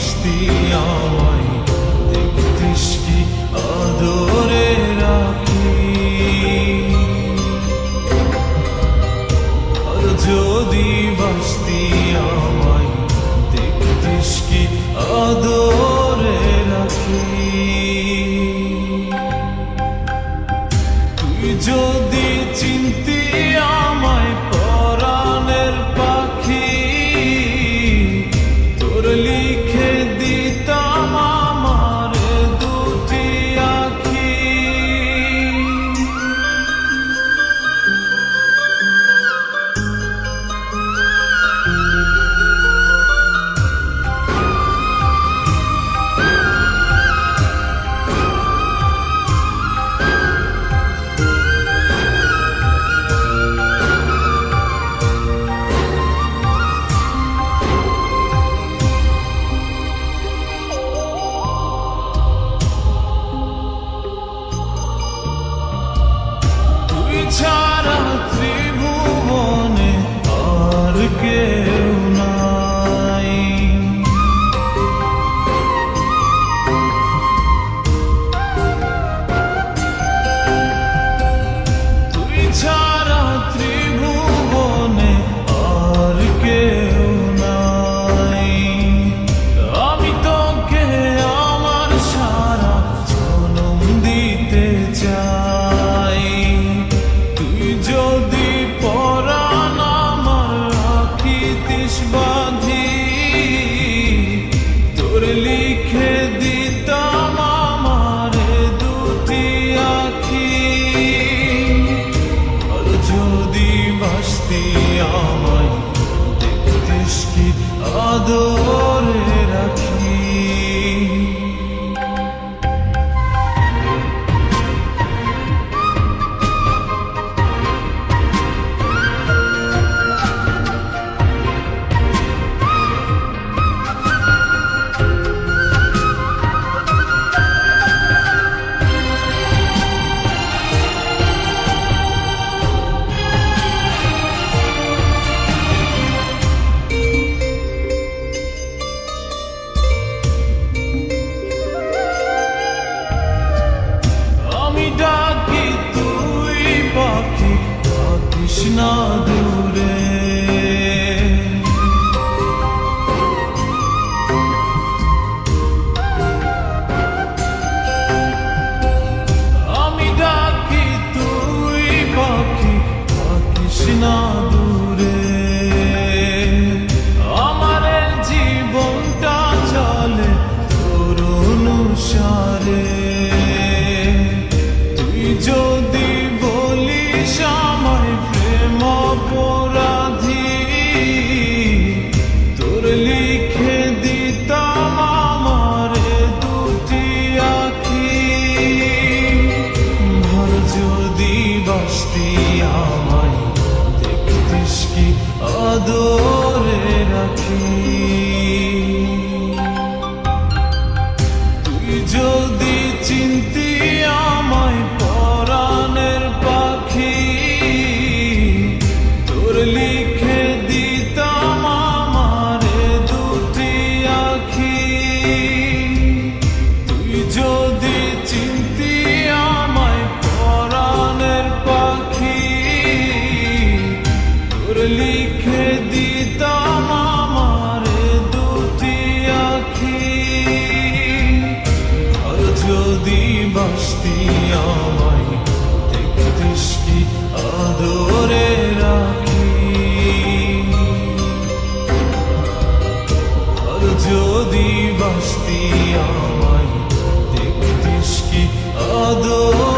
বাসতি আমায় দেখতিস কি আদরে রাখি। আর যদি বাসতি আমায় দেখতিস কি আদরে রাখি। তুই যদি চিনতি আমায় পরাণের পাখি, তোর লিখে দিতাম আমার দুটি আঁখি। ছাড়া ত্রিভুবনে আর কেউ নাই। তুই ছাড়া ত্রিভুবনে আর কেউ নাই। আমি তোকে আমার সারা জনম দিতে চাই। যদি পরাণ আমার রাখিতিস বাঁধি, তোর লিখে দিতাম আমার দুটি আঁখি। আর যদি বাসতি আমায় দেখতিস কি আদরে রাখি। ডাকি তুই পাখি থাকিস না দূরে, আমি ডাকি তুই পাখি থাকিস না দূরে। আমার জীবনটা চলে তোর অনুসারে। যদি বলিস আমায় প্রেম অপরাধী, তোর লিখে দিতাম আমার দুটি আঁখি। ভর যদি বাসতি আমায় দেখতিস কি আদরে রাখি। তুই যদি চিনতি আমায় পরাণের পাখি, তোর লিখে দিতাম আমার দুটি আঁখি। তুই যদি চিনতি আমায় পরাণের পাখি, তোর লিখে দিতাম আমার দুটি আঁখি। আর যদি বাসতি আমায় দেখতিস কি আদরে রাখি। আর যদি বাসতি আমায় দেখতিস কি আদরে